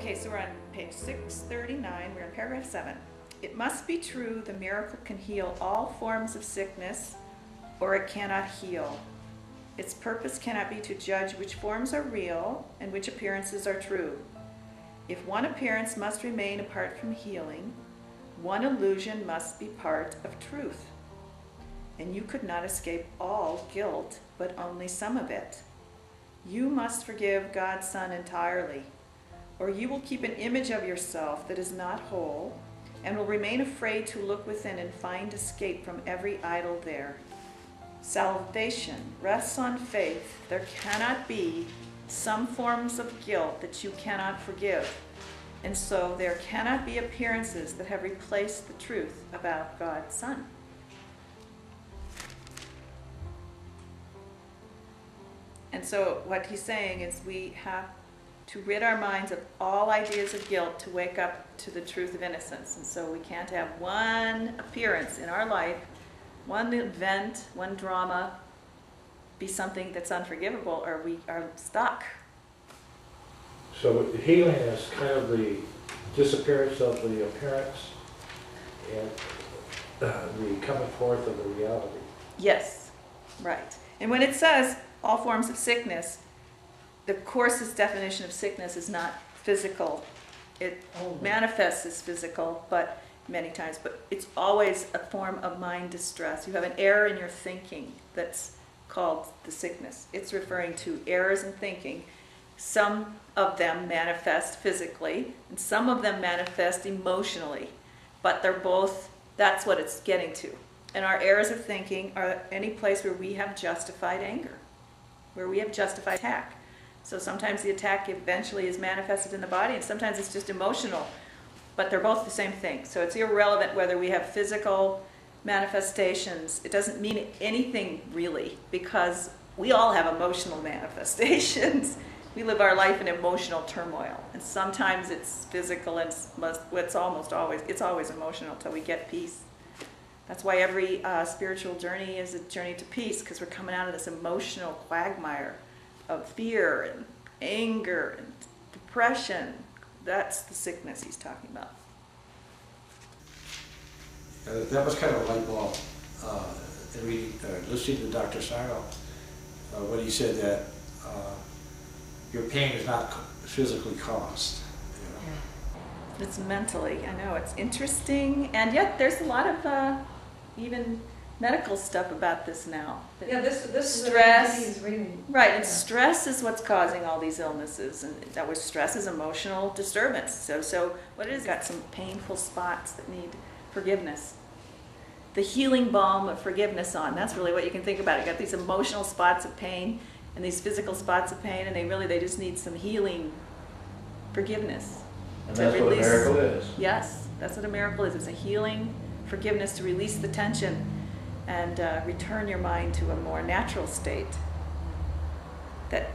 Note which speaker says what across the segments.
Speaker 1: Okay, so we're on page 639, we're in paragraph 7. It must be true the miracle can heal all forms of sickness, or it cannot heal. Its purpose cannot be to judge which forms are real and which appearances are true. If one appearance must remain apart from healing, one illusion must be part of truth. And you could not escape all guilt, but only some of it. You must forgive God's Son entirely, or you will keep an image of yourself that is not whole, and will remain afraid to look within and find escape from every idol there. Salvation rests on faith. There cannot be some forms of guilt that you cannot forgive, and so there cannot be appearances that have replaced the truth about God's Son. And so what he's saying is we have to rid our minds of all ideas of guilt to wake up to the truth of innocence. And so we can't have one appearance in our life, one event, one drama, be something that's unforgivable, or we are stuck.
Speaker 2: So healing is kind of the disappearance of the appearance and the coming forth of the reality.
Speaker 1: Yes, right. And when it says all forms of sickness, the Course's definition of sickness is not physical. It manifests as physical, but many times, but it's always a form of mind distress. You have an error in your thinking that's called the sickness. It's referring to errors in thinking. Some of them manifest physically, and some of them manifest emotionally, but they're both, that's what it's getting to. And our errors of thinking are any place where we have justified anger, where we have justified attack. So sometimes the attack eventually is manifested in the body, and sometimes it's just emotional, but they're both the same thing. So it's irrelevant whether we have physical manifestations. It doesn't mean anything really, because we all have emotional manifestations. We live our life in emotional turmoil, and sometimes it's physical, and it's always emotional until we get peace. That's why every spiritual journey is a journey to peace, because we're coming out of this emotional quagmire of fear and anger and depression. That's the sickness he's talking about.
Speaker 2: That was kind of a light bulb in reading, listening to Dr. Sarno when he said that your pain is not physically caused. You know?
Speaker 1: It's mentally, I know, it's interesting, and yet there's a lot of even medical stuff about this now.
Speaker 3: Yeah, this
Speaker 1: stress,
Speaker 3: is reading.
Speaker 1: Right, and stress is what's causing all these illnesses, and that was stress is emotional disturbance. So what it is, got some painful spots that need forgiveness. The healing balm of forgiveness on, that's really what you can think about. You got these emotional spots of pain and these physical spots of pain, and they just need some healing forgiveness.
Speaker 2: And that's what a miracle is.
Speaker 1: Yes, that's what a miracle is. It's a healing forgiveness to release the tension and return your mind to a more natural state that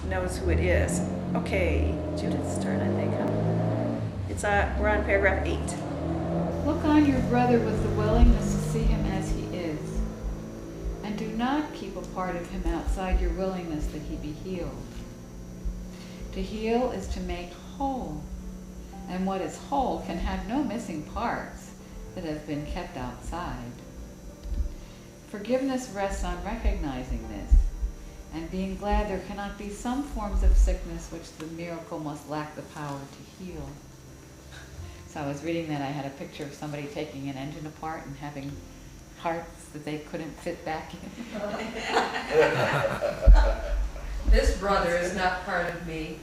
Speaker 1: knows who it is. Okay, Judith's turn, I think, huh? We're on paragraph 8.
Speaker 4: Look on your brother with the willingness to see him as he is, and do not keep a part of him outside your willingness that he be healed. To heal is to make whole, and what is whole can have no missing parts that have been kept outside. Forgiveness rests on recognizing this, and being glad there cannot be some forms of sickness which the miracle must lack the power to heal. So I was reading that, I had a picture of somebody taking an engine apart and having parts that they couldn't fit back in.
Speaker 3: This brother is not part of me.